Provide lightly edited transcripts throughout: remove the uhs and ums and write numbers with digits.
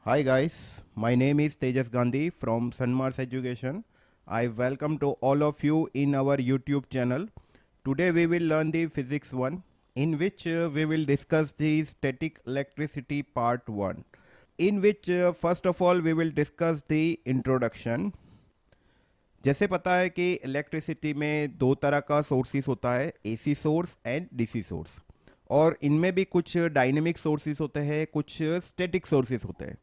Hi guys, my name is Tejas Gandhi from Sanmars Education. I welcome to all of you in our YouTube channel. Today we will learn the physics 1 in which we will discuss the static electricity part 1 in which first of all we will discuss the introduction. जैसे पता है कि electricity में दो तरह का sources होता है, AC source and DC source, और इनमें भी कुछ डायनेमिक सोर्सेस होते हैं, कुछ स्टैटिक सोर्सेस होते हैं।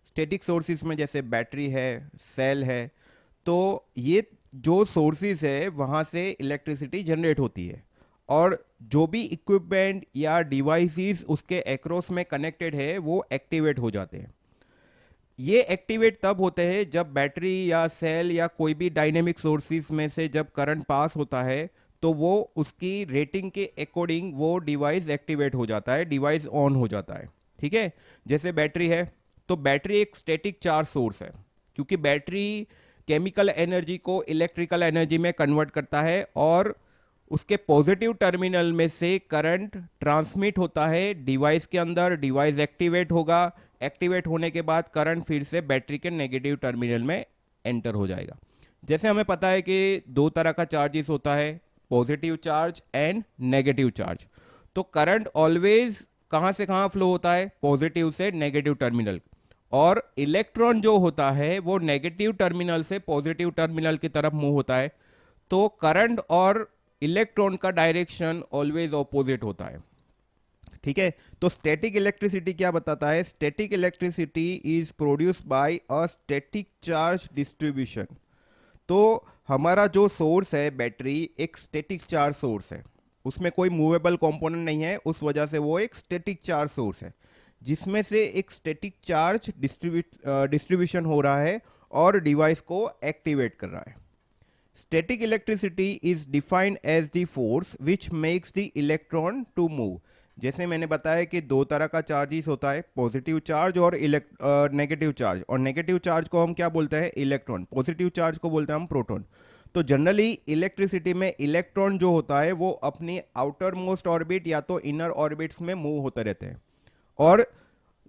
स्टैटिक सोर्सेज में जैसे बैटरी है, सेल है, तो ये जो सोर्सेज है वहाँ से इलेक्ट्रिसिटी जनरेट होती है, और जो भी इक्विपमेंट या डिवाइसेस उसके एक्रॉस में कनेक्टेड है वो एक्टिवेट हो जाते हैं। ये एक्टिवेट तब होते हैं जब बैटरी या सेल या कोई भी डायनेमिक सोर्सेज में से जब करंट पास होता है, तो वो उसकी रेटिंग के अकॉर्डिंग वो डिवाइस एक्टिवेट हो जाता है, डिवाइस ऑन हो जाता है। ठीक है, जैसे बैटरी है, तो बैटरी एक स्टैटिक चार्ज सोर्स है, क्योंकि बैटरी केमिकल एनर्जी को इलेक्ट्रिकल एनर्जी में कन्वर्ट करता है, और उसके पॉजिटिव टर्मिनल में से करंट ट्रांसमिट होता है डिवाइस के अंदर, डिवाइस एक्टिवेट होगा, एक्टिवेट होने के बाद करंट फिर से बैटरी के नेगेटिव टर्मिनल में एंटर हो जाएगा। जैसे हमें पता है कि दो तरह का चार्जेस होता है, positive charge and negative charge. तो करंट ऑलवेज कहां से कहां फ्लो होता है, पॉजिटिव से नेगेटिव टर्मिनल, और इलेक्ट्रॉन जो होता है वो नेगेटिव टर्मिनल से पॉजिटिव टर्मिनल की तरफ मूव होता है। तो करंट और इलेक्ट्रॉन का डायरेक्शन ऑलवेज ऑपोजिट होता है। ठीक है, तो स्टैटिक इलेक्ट्रिसिटी क्या बताता है? Static electricity is produced by a static charge distribution. तो हमारा जो सोर्स है बैटरी, एक स्टैटिक चार्ज सोर्स है, उसमें कोई मूवेबल कंपोनेंट नहीं है, उस वजह से वो एक स्टैटिक चार्ज सोर्स है, जिसमें से एक स्टैटिक चार्ज डिस्ट्रीब्यूशन हो रहा है और डिवाइस को एक्टिवेट कर रहा है। Static electricity is defined as the force which makes the electron to move. जैसे मैंने बताया कि दो तरह का चार्जेस होता है, पॉजिटिव चार्ज और नेगेटिव चार्ज, और नेगेटिव चार्ज को हम क्या बोलते हैं? इलेक्ट्रॉन। पॉजिटिव चार्ज को बोलते हैं हम प्रोटॉन। तो जनरली इलेक्ट्रिसिटी में इलेक्ट्रॉन जो होता है वो अपनी आउटर मोस्ट ऑर्बिट या तो इनर ऑर्बिट्स में मूव होते रहते हैं, और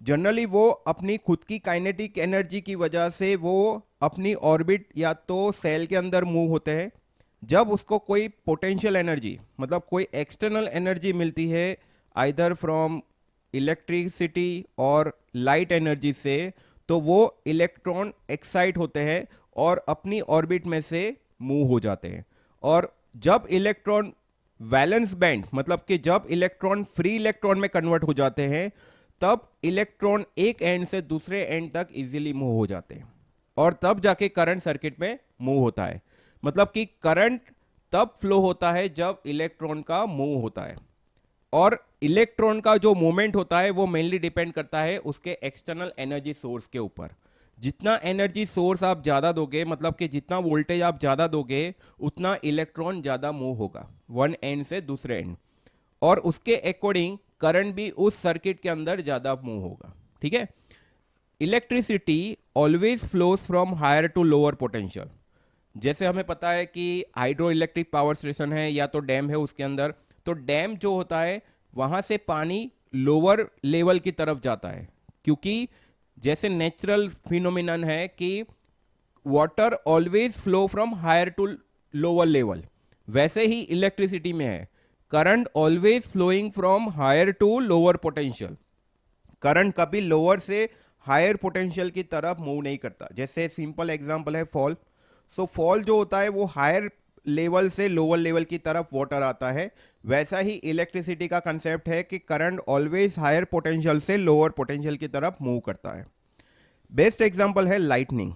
जनरली वो अपनी खुद की काइनेटिक एनर्जी की वजह से वो अपनी ऑर्बिट या तो सेल के अंदर मूव होते हैं। जब उसको कोई पोटेंशियल एनर्जी, मतलब कोई एक्सटर्नल एनर्जी मिलती है, आइदर फ्रॉम इलेक्ट्रिसिटी और लाइट एनर्जी से, तो वो इलेक्ट्रॉन एक्साइट होते हैं और अपनी ऑर्बिट में से मूव हो जाते हैं। और जब इलेक्ट्रॉन वैलेंस बैंड, मतलब कि जब इलेक्ट्रॉन फ्री इलेक्ट्रॉन में कन्वर्ट हो जाते हैं, तब इलेक्ट्रॉन एक एंड से दूसरे एंड तक इजीली मूव हो जाते हैं, और तब जाके करंट सर्किट में मूव होता है। मतलब कि करंट तब फ्लो होता है जब इलेक्ट्रॉन का मूव होता है, और इलेक्ट्रॉन का जो मूवमेंट होता है वो मेनली डिपेंड करता है उसके एक्सटर्नल एनर्जी सोर्स के ऊपर। जितना एनर्जी सोर्स आप ज़्यादा दोगे, मतलब कि जितना वोल्टेज आप ज़्यादा दोगे, उतना इलेक्ट्रॉन ज़्यादा मूव होगा वन एंड से दूसरे एंड, और उसके अकॉर्डिंग करंट भी उस सर्किट के अंदर ज़्यादा मूव होगा। ठीक है, electricity always flows from higher to lower potential. जैसे हमें पता है कि हाइड्रो इलेक्ट्रिक पावर स्टेशन है या तो डैम है उसके अंदर, तो डैम जो होता है वहां से पानी लोअर लेवल की तरफ जाता है, क्योंकि जैसे नेचुरल फिनोमिनन है कि water always flow from higher to lower level, वैसे ही इलेक्ट्रिसिटी में है, current always flowing from higher to lower potential. Current कभी लोअर से हायर पोटेंशियल की तरफ मूव नहीं करता। जैसे सिंपल एग्जांपल है फॉल। सो फॉल जो होता है वो हायर लेवल से लोअर लेवल की तरफ वाटर आता है, वैसा ही इलेक्ट्रिसिटी का कंसेप्ट है कि करंट ऑलवेज हायर पोटेंशियल से लोअर पोटेंशियल की तरफ मूव करता है। बेस्ट एग्जांपल है लाइटनिंग।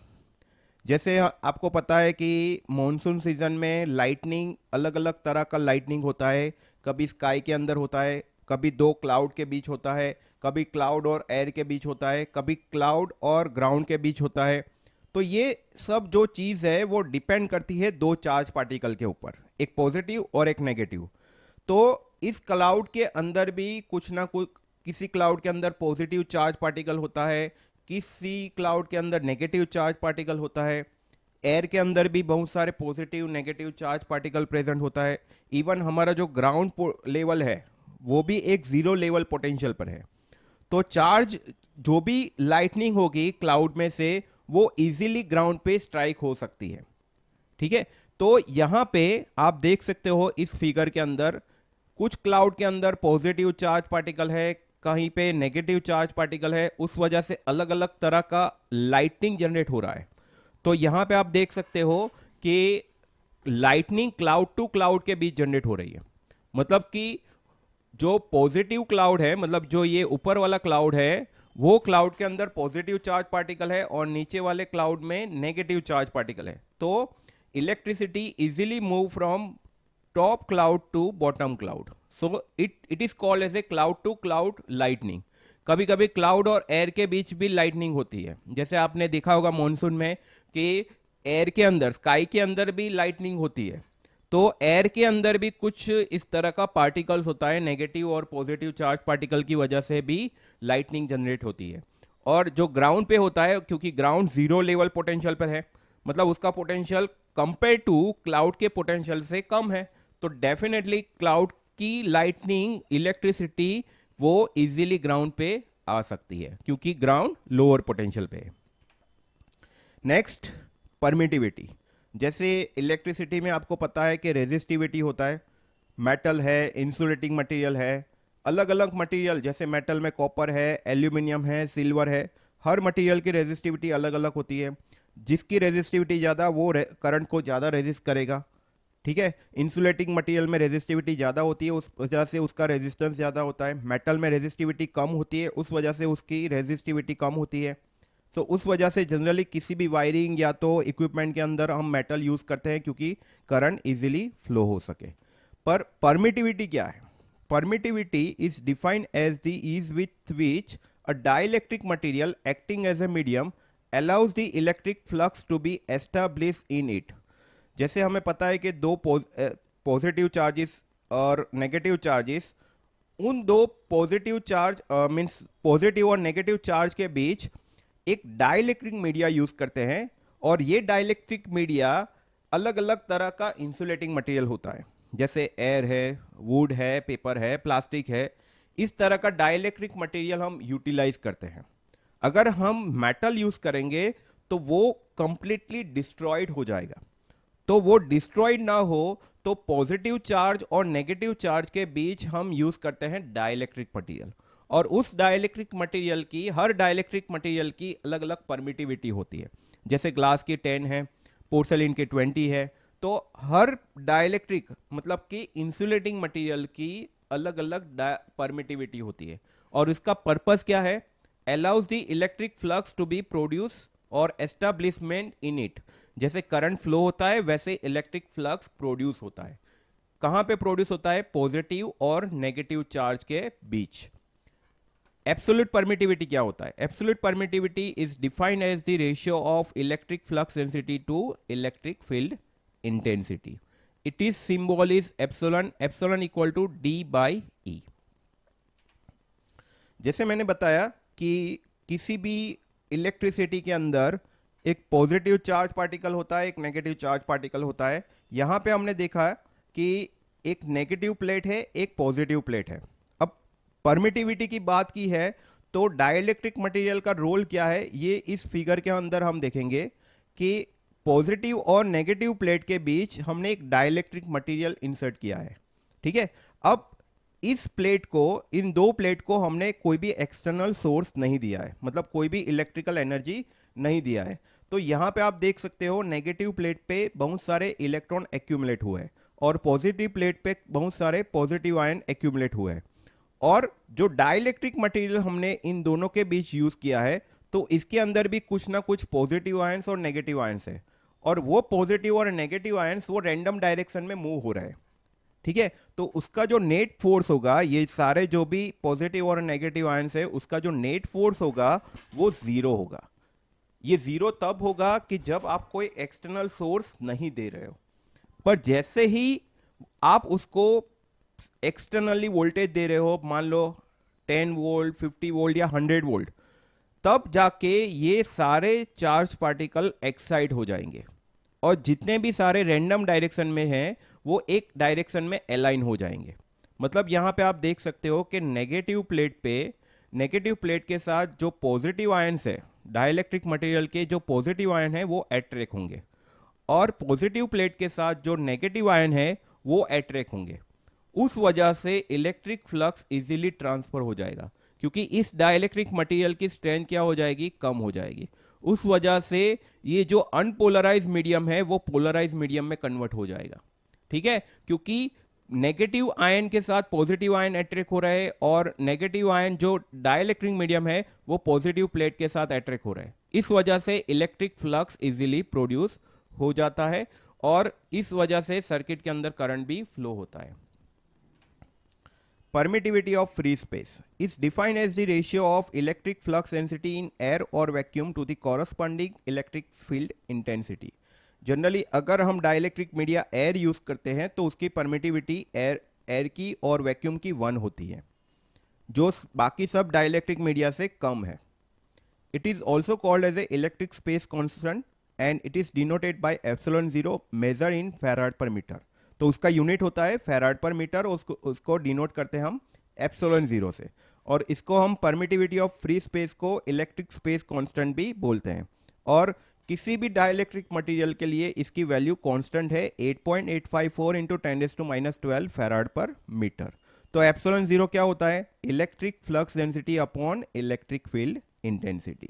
जैसे आपको पता है कि मॉनसून सीजन में लाइटनिंग, अलग अलग तरह का लाइटनिंग होता है। कभी स्काई के अंदर होता है, कभी दो क्लाउड के बीच होता है, कभी क्लाउड और एयर के बीच होता है, कभी क्लाउड और ग्राउंड के बीच होता है। तो ये सब जो चीज़ है वो डिपेंड करती है दो चार्ज पार्टिकल के ऊपर, एक पॉजिटिव और एक नेगेटिव। तो इस क्लाउड के अंदर भी कुछ ना कुछ, किसी क्लाउड के अंदर पॉजिटिव चार्ज पार्टिकल होता है, किसी क्लाउड के अंदर नेगेटिव चार्ज पार्टिकल होता है। एयर के अंदर भी बहुत सारे positive negative charge particle present होता है। इवन हमारा जो ग्राउंड लेवल है वो भी एक जीरो लेवल पोटेंशियल पर है। तो चार्ज जो भी लाइटनिंग होगी क्लाउड में से वो इजीली ग्राउंड पे स्ट्राइक हो सकती है। ठीक है, तो यहां पे आप देख सकते हो इस फिगर के अंदर कुछ क्लाउड के अंदर पॉजिटिव चार्ज पार्टिकल है, कहीं पे नेगेटिव चार्ज पार्टिकल है, उस वजह से अलग अलग तरह का लाइटनिंग जनरेट हो रहा है। तो यहां पे आप देख सकते हो कि लाइटनिंग क्लाउड टू क्लाउड के बीच जनरेट हो रही है। मतलब कि जो पॉजिटिव क्लाउड है, मतलब जो ये ऊपर वाला क्लाउड है, वो क्लाउड के अंदर पॉजिटिव चार्ज पार्टिकल है और नीचे वाले क्लाउड में नेगेटिव चार्ज पार्टिकल है। तो electricity easily move from top cloud to bottom cloud, so it is called as a cloud to cloud lightning. कभी कभी क्लाउड और एयर के बीच भी लाइटनिंग होती है, जैसे आपने देखा होगा मॉनसून में कि एयर के अंदर, स्काई के अंदर भी लाइटनिंग होती है। तो एयर के अंदर भी कुछ इस तरह का पार्टिकल्स होता है, नेगेटिव और पॉजिटिव चार्ज पार्टिकल की वजह से भी लाइटनिंग जनरेट होती है। और जो ग्राउंड पे होता है, क्योंकि ग्राउंड जीरो लेवल पोटेंशियल पर है, मतलब उसका पोटेंशियल कंपेयर टू क्लाउड के पोटेंशियल से कम है, तो डेफिनेटली क्लाउड की लाइटनिंग इलेक्ट्रिसिटी वो इजीली ग्राउंड पे आ सकती है, क्योंकि ग्राउंड लोअर पोटेंशियल पे है। Next, permittivity. जैसे इलेक्ट्रिसिटी में आपको पता है कि रेजिस्टिविटी होता है, मेटल है, इंसुलेटिंग मटेरियल है, अलग अलग मटेरियल, जैसे मेटल में कॉपर है, एल्यूमिनियम है, सिल्वर है, हर मटेरियल की रेजिस्टिविटी अलग अलग होती है। जिसकी रेजिस्टिविटी ज़्यादा वो करंट को ज़्यादा रेजिस्ट करेगा। ठीक है, इंसुलेटिंग मटेरियल में रेजिस्टिविटी ज़्यादा होती है, उस वजह से उसका रेजिस्टेंस ज़्यादा होता है। मेटल में रेजिस्टिविटी कम होती है, उस वजह से उसकी रेजिस्टिविटी कम होती है। तो उस वजह से जनरली किसी भी वायरिंग या तो इक्विपमेंट के अंदर हम मेटल यूज़ करते हैं, क्योंकि करंट इजीली फ्लो हो सके। पर परमिटिविटी क्या है? Permittivity is defined as the ease with which a dielectric material acting as a medium allows the electric flux to be established in it। जैसे हमें पता है कि दो पॉजिटिव चार्जेस और नेगेटिव चार्जेस, उन दो पॉजिटिव चार्ज मींस पॉजिटिव और नेगेटिव चार्ज के बीच एक डाइलेक्ट्रिक मीडिया यूज करते हैं, और ये डाइलेक्ट्रिक मीडिया अलग अलग तरह का इंसुलेटिंग मटेरियल होता है, जैसे एयर है, वुड है, पेपर है, प्लास्टिक है। इस तरह का डाइलेक्ट्रिक मटेरियल हम यूटिलाइज करते हैं। अगर हम मेटल यूज करेंगे तो वो कंप्लीटली डिस्ट्रॉयड हो जाएगा। तो वो डिस्ट्रॉयड ना हो तो पॉजिटिव चार्ज और नेगेटिव चार्ज के बीच हम यूज करते हैं डाइलेक्ट्रिक मटेरियल, और उस डाइलेक्ट्रिक मटेरियल की, हर डाइलेक्ट्रिक मटेरियल की अलग अलग परमिटिविटी होती है। जैसे ग्लास की 10 है, पोर्सलिन की 20 है। तो हर डाइलेक्ट्रिक मतलब कि इंसुलेटिंग मटेरियल की अलग अलग परमिटिविटी होती है, और इसका पर्पस क्या है? allows the electric flux to be produced और establishment in it। जैसे करंट फ्लो होता है वैसे इलेक्ट्रिक फ्लक्स प्रोड्यूस होता है। कहां पे प्रोड्यूस होता है? पॉजिटिव और नेगेटिव चार्ज के बीच। एब्सोल्यूट परमिटिविटी क्या होता है? Absolute permittivity is defined as the ratio of electric flux density to electric field intensity. It is symbol is epsilon, epsilon equal to D by E. जैसे मैंने बताया कि किसी भी इलेक्ट्रिसिटी के अंदर एक पॉजिटिव चार्ज पार्टिकल होता है, एक नेगेटिव चार्ज पार्टिकल होता है। यहां पे हमने देखा कि एक नेगेटिव प्लेट है, एक पॉजिटिव प्लेट है। अब परमिटिविटी की बात की है तो डाइलेक्ट्रिक मटेरियल का रोल क्या है, ये इस फिगर के अंदर हम देखेंगे कि पॉजिटिव और नेगेटिव प्लेट के बीच हमने एक डाइलेक्ट्रिक मटेरियल इंसर्ट किया है। ठीक है, अब इस प्लेट को, इन दो प्लेट को हमने कोई भी एक्सटर्नल सोर्स नहीं दिया है, मतलब कोई भी इलेक्ट्रिकल एनर्जी नहीं दिया है। तो यहां पे आप देख सकते हो नेगेटिव प्लेट पे बहुत सारे इलेक्ट्रॉन एक्यूमुलेट हुए हैं, और पॉजिटिव प्लेट पे बहुत सारे पॉजिटिव आयन एक्यूमुलेट हुए हैं। और जो डाइलेक्ट्रिक मटेरियल हमने इन दोनों के बीच यूज किया है, तो इसके अंदर भी कुछ ना कुछ पॉजिटिव आयंस और नेगेटिव आयंस है, और वो पॉजिटिव और नेगेटिव आयंस वो रैंडम डायरेक्शन में मूव हो रहे हैं। ठीक है, तो उसका जो नेट फोर्स होगा, ये सारे जो भी पॉजिटिव और नेगेटिव आयंस है, उसका जो नेट फोर्स होगा वो जीरो होगा। ये जीरो तब होगा कि जब आप कोई एक्सटर्नल सोर्स नहीं दे रहे हो। पर जैसे ही आप उसको एक्सटर्नली वोल्टेज दे रहे हो, मान लो 10 वोल्ट, 50 वोल्ट या 100 वोल्ट, तब जाके ये सारे चार्ज पार्टिकल एक्साइट हो जाएंगे, और जितने भी सारे रैंडम डायरेक्शन में हैं वो एक डायरेक्शन में अलाइन हो जाएंगे। मतलब यहां पे आप देख सकते हो कि नेगेटिव प्लेट पे नेगेटिव प्लेट के साथ जो पॉजिटिव आयंस है, डाइलेक्ट्रिक मटेरियल के जो पॉजिटिव आयन है वो अट्रैक्ट होंगे, और पॉजिटिव प्लेट के साथ जो नेगेटिव आयन है वो अट्रैक्ट होंगे। उस वजह से इलेक्ट्रिक फ्लक्स इजीली ट्रांसफर हो जाएगा, क्योंकि इस डाइलेक्ट्रिक मटेरियल की स्ट्रेंथ क्या हो जाएगी, कम हो जाएगी। उस वजह से ये जो अनपोलराइज मीडियम है वो पोलराइज मीडियम में कन्वर्ट हो जाएगा। ठीक है, क्योंकि नेगेटिव आयन के साथ पॉजिटिव आयन अट्रैक्ट हो रहा है, और नेगेटिव आयन जो डाइलेक्ट्रिक मीडियम है वो पॉजिटिव प्लेट के साथ अट्रैक्ट हो रहा है। इस वजह से इलेक्ट्रिक फ्लक्स इजीली प्रोड्यूस हो जाता है, और इस वजह से सर्किट के अंदर करंट भी फ्लो होता है। Permittivity of free space is defined as the ratio of electric flux density in air or vacuum to the corresponding electric field intensity. Generally अगर हम डाइलेक्ट्रिक मीडिया एयर यूज करते हैं तो उसकी परमिटिविटी एयर की और वैक्यूम की 1 होती है, जो बाकी सब डाइलेक्ट्रिक मीडिया से कम है। It is also called as a electric space constant and it is denoted by epsilon 0 measure in farad per metre. तो उसका यूनिट होता है फैराड पर मीटर, उसको डिनोट करते हैं हम एप्सिलॉन 0 से, और इसको हम परमिटिविटी ऑफ फ्री स्पेस को इलेक्ट्रिक स्पेस कांस्टेंट भी बोलते हैं। और किसी भी डाइलेक्ट्रिक मटेरियल के लिए इसकी वैल्यू कांस्टेंट है 8.854 इंटू 10⁻12 फैराड पर मीटर। तो एप्सिलॉन 0 क्या होता है, electric flux density upon electric field intensity.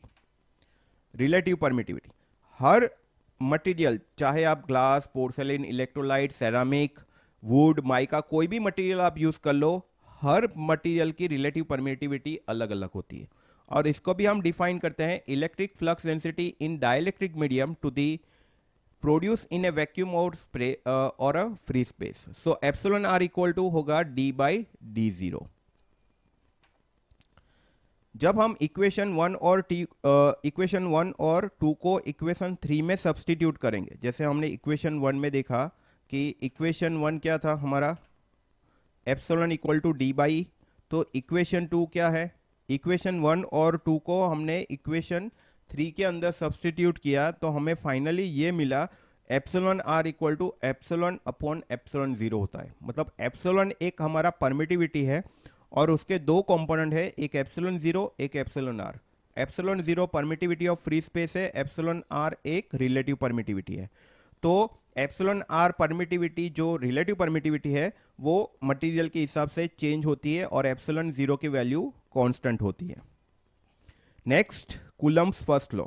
Relative permittivity, हर मटेरियल, चाहे आप glass, porcelain, electrolyte, ceramic, wood, mica, कोई भी मटेरियल आप यूज कर लो, हर मटेरियल की रिलेटिव परमिटिविटी अलग अलग होती है, और इसको भी हम डिफाइन करते हैं electric flux density in dielectric medium to the produce in a vacuum और स्प्रे और a free space. So epsilon r equal to होगा d/d0। जब हम इक्वेशन 1 और 2 को इक्वेशन 3 में सब्सटीट्यूट करेंगे, जैसे हमने इक्वेशन 1 में देखा कि इक्वेशन 1 क्या था हमारा, एप्सिलॉन इक्वल टू d/, तो इक्वेशन 2 क्या है, इक्वेशन 1 और 2 को हमने इक्वेशन 3 के अंदर सब्सटीट्यूट किया, तो हमें फाइनली ये मिला epsilon r equal to epsilon upon epsilon 0 होता है। मतलब एप्सिलॉन एक हमारा परमिटिविटी है, और उसके दो कंपोनेंट है, एक एप्सिलॉन 0 एक epsilon r. Epsilon 0 permittivity of free space है, एप्सिलॉन आर एक रिलेटिव परमिटिविटी है। तो एप्सिलॉन आर परमिटिविटी जो रिलेटिव परमिटिविटी है वो मटेरियल के हिसाब से चेंज होती है, और एप्सिलॉन 0 की वैल्यू कांस्टेंट होती है। Next, Coulomb's first law.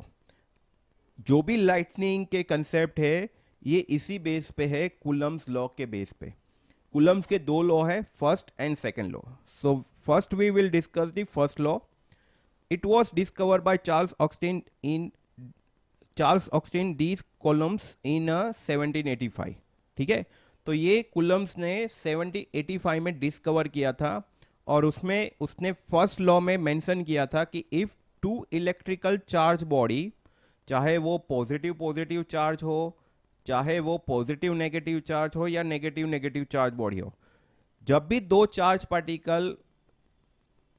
जो भी लाइटनिंग के कंसेप्ट है ये इसी बेस पे है, कूलम्स लॉ के बेस पे। कूलम्स के दो लॉ है, first and second law. So first we will discuss the first law. It was discovered by Charles Augustin de Coulombs in 1785। ठीक है, तो ये कूलम्स ने 1785 में डिस्कवर किया था, और उसमें उसने फर्स्ट लॉ में मेंशन किया था कि if two electrical charge body, चाहे वो पॉजिटिव पॉजिटिव चार्ज हो, चाहे वो पॉजिटिव नेगेटिव चार्ज हो, या नेगेटिव नेगेटिव चार्ज बॉडी हो, जब भी दो चार्ज पार्टिकल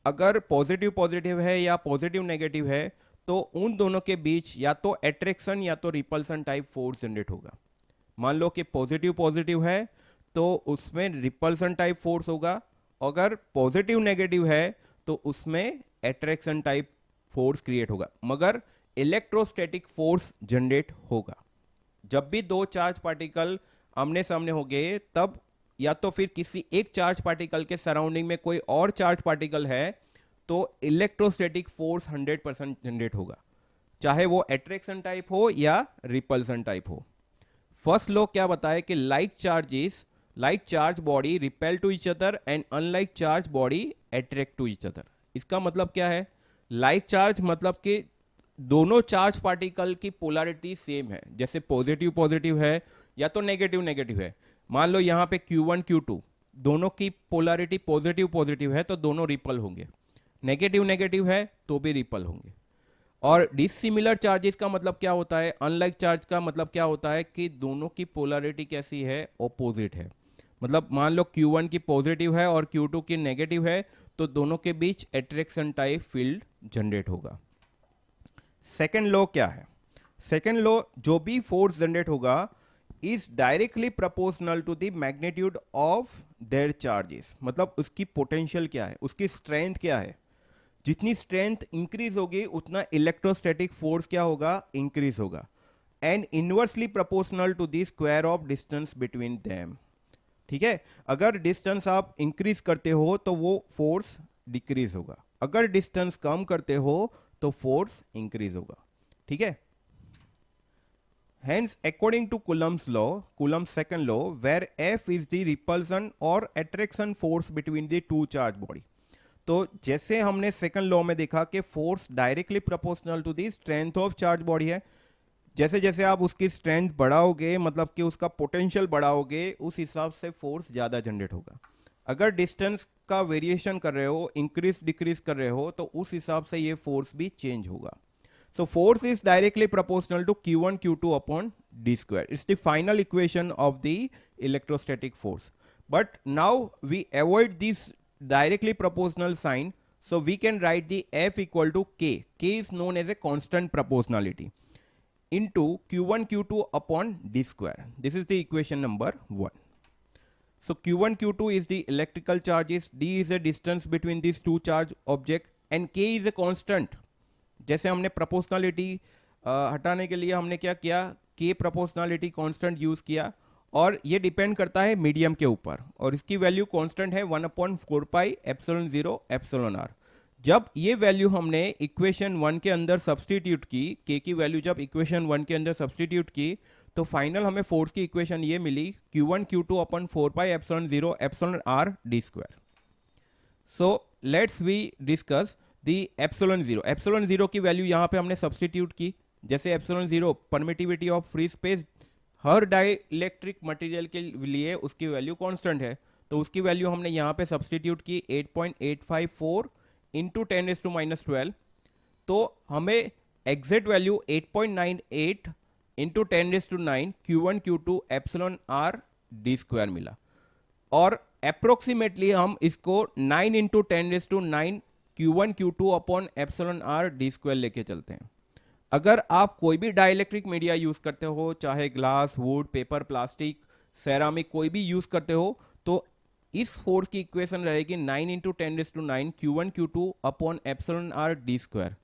अगर पॉजिटिव पॉजिटिव है या पॉजिटिव नेगेटिव है, तो उन दोनों के बीच या तो अट्रैक्शन या तो रिपल्सन टाइप फोर्स जनरेट होगा। मान लो कि पॉजिटिव पॉजिटिव है तो उसमें रिपल्सन टाइप फोर्स होगा, अगर पॉजिटिव नेगेटिव है तो उसमें अट्रैक्शन टाइप फोर्स क्रिएट होगा, मगर इलेक्ट्रोस्टैटिक फोर्स जनरेट होगा। जब भी दो चार्ज पार्टिकल आमने सामने होंगे, तब या तो फिर किसी एक चार्ज पार्टिकल के सराउंडिंग में कोई और चार्ज पार्टिकल है तो इलेक्ट्रोस्टैटिक फोर्स 100% जनरेट होगा, चाहे वो अट्रैक्शन टाइप हो या रिपल्सन टाइप हो। फर्स्ट लॉ क्या बताए कि like charge body repel to each other and unlike charge body attract to each other. इसका मतलब क्या है, लाइक चार्ज मतलब कि दोनों चार्ज पार्टिकल की पोलैरिटी सेम है, जैसे पॉजिटिव पॉजिटिव है या तो नेगेटिव नेगेटिव है। मान लो यहाँ पे Q1 Q2 दोनों की पोलैरिटी पॉजिटिव पॉजिटिव है तो दोनों रिपल होंगे, नेगेटिव नेगेटिव है तो भी रिपल होंगे। और डिसिमिलर चार्जेस का मतलब क्या होता है, अनलाइक चार्ज का मतलब क्या होता है कि दोनों की पोलैरिटी कैसी है, ऑपोजिट है। मतलब मान लो Q1 की पॉजिटिव है और Q2 की नेगेटिव है, तो दोनों के बीच अट्रैक्शन टाइप फील्ड जनरेट होगा। सेकेंड लॉ क्या है, सेकेंड लॉ, जो भी फोर्स जनरेट होगा is directly proportional to the magnitude of their charges. मतलब उसकी पोटेंशियल क्या है, उसकी स्ट्रेंथ क्या है। जितनी स्ट्रेंथ इंक्रीज होगी उतना इलेक्ट्रोस्टैटिक फोर्स क्या होगा, इंक्रीज होगा, and inversely proportional to the square of distance between them. ठीक है, अगर डिस्टेंस आप इंक्रीज करते हो तो वो फोर्स डिक्रीज होगा, अगर डिस्टेंस कम करते हो तो फोर्स इंक्रीज होगा। ठीक है, hence according to Coulomb's law, Coulomb's second law, where F is the repulsion or attraction force between the two charge body, तो जैसे हमने सेकंड लॉ में देखा कि force directly proportional to the strength of charge body है, जैसे जैसे आप उसकी स्ट्रेंथ बढ़ाओगे मतलब कि उसका पोटेंशियल बढ़ाओगे उस हिसाब से फोर्स ज़्यादा जनरेट होगा। अगर डिस्टेंस का वेरिएशन कर रहे हो, इंक्रीज डिक्रीज कर रहे हो, तो उस हिसाब से ये फोर्स भी चेंज होगा। So force is directly proportional to Q1 Q2 upon d square. It's the final equation of the electrostatic force. But now we avoid this directly proportional sign, so we can write the F equal to K. K is known as a constant proportionality into Q1 Q2 upon d square. This is the equation number 1. So Q1 Q2 is the electrical charges, d is a distance between these two charge object, and K is a constant. जैसे हमने proportionality हटाने के लिए हमने क्या किया, के proportionality constant use किया, और ये डिपेंड करता है मीडियम के ऊपर, और इसकी वैल्यू कांस्टेंट है 1/4 पाई एप्सिलॉन 0 एप्सिलॉन आर। जब ये वैल्यू हमने इक्वेशन 1 के अंदर सब्सटीट्यूट की, के की वैल्यू जब इक्वेशन 1 के अंदर सब्सटीट्यूट की, तो फाइनल हमें फोर्स की इक्वेशन ये मिली Q1 Q2 upon 4 pi epsilon 0 epsilon r d square. So let's we discuss the epsilon 0। Epsilon 0 की वैल्यू यहाँ पे हमने सब्सटीट्यूट की, जैसे epsilon 0 permittivity of free space, हर डाइलेक्ट्रिक मटेरियल के लिए उसकी वैल्यू कांस्टेंट है, तो उसकी वैल्यू हमने यहाँ पे सब्सटीट्यूट की 8.854 इंटू 10⁻⁻12, तो हमें exact value 8.98 into 10⁹ Q1 Q2 epsilon r d square मिला, और अप्रोक्सीमेटली हम इसको 9 into 10⁹ Q1 Q2 upon epsilon r d square लेके चलते हैं। अगर आप कोई भी डाइलेक्ट्रिक मीडिया यूज करते हो, चाहे glass, would, paper, plastic, ceramic, कोई भी यूज करते हो, तो इस फोर्स की इक्वेशन रहेगी 9 into 10⁹ Q1 Q2 upon epsilon r d square.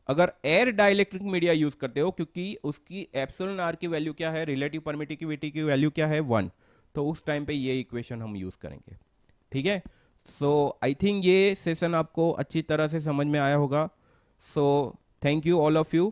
अगर एयर डाइलेक्ट्रिक मीडिया यूज करते हो, क्योंकि उसकी एप्सिलॉन आर की वैल्यू क्या है, रिलेटिव परमिटिविटी की वैल्यू क्या है 1, तो उस टाइम पे ये इक्वेशन हम यूज करेंगे। ठीक है, सो आई थिंक ये सेशन आपको अच्छी तरह से समझ में आया होगा। So thank you all of you.